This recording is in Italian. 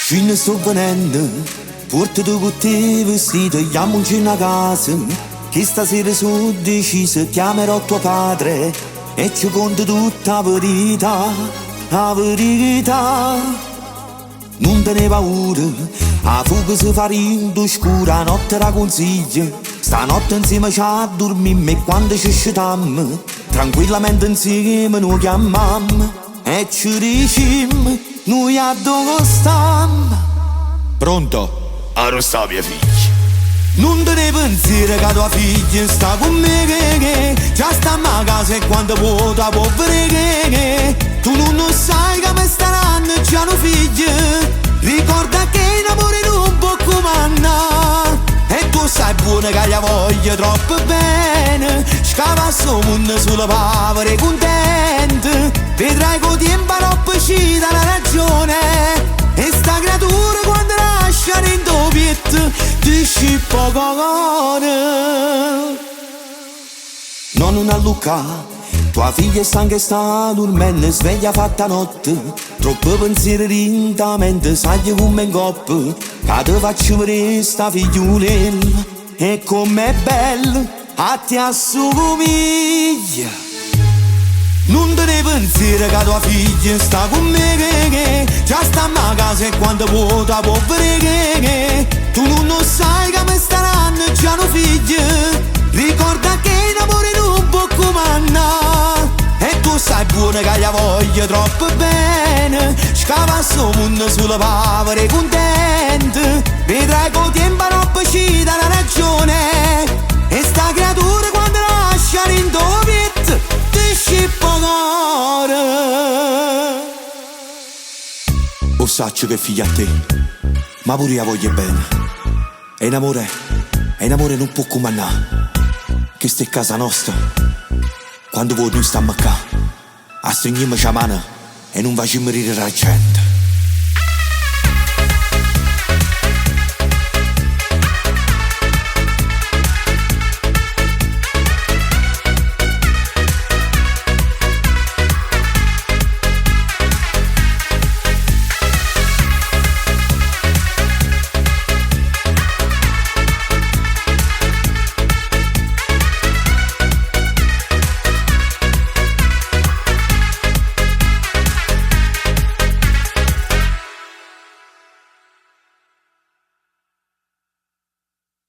Scende sto venendo, portati con te vestito, chiamoci una casa, che stasera sono deciso, chiamerò tuo padre e ci conto tutta la verità, la verità. Non te ne paura, a fuga si fa rinto scura, notte la consiglio, stanotte insieme ci a dormire e quando ci scetammo, tranquillamente insieme noi chiamammo e ci diciamo, noi a dove stiamo. Pronto? Arrosta mia figlia. Non te ne pensiero che tua figlia sta con me, che già stiamo a casa e quando può da povere che tu non lo sai come staranno già no figlia. Ricorda che in amore non può comandare e tu sai buona che la voglio troppo bene. Scava sto mondo sulla povere contente, vedrai che tempo troppo ci dà la ragione e sta creatura quando lascia in doppietto ti scippa cagone. Non una Luca, tua figlia è stanca e sta dormendo, sveglia fatta notte, troppo pensieri lentamente, sai come in coppa, che te faccio vedere sta figliolella, e com'è bella, a te assomiglia. Non te ne pensiero che tua figlia sta con me, che già stiamo a casa e quando può da povere che tu non lo sai come staranno già no figlia. Ricorda che in amore non può comandare e tu sai buona che la voglio troppo bene. Scava sto mondo sulla povere contente, vedrai che tempo troppo ci dà la ragione e sta creatura quando lascia in doppietto ti scippa cuore. O saccio che figlia a te, ma pure io voglio bene. E in amore non può comandare, che sta è casa nostra. Quando voi noi stiamo qua, a stringiamoci la mano e non facciamo ridere la gente.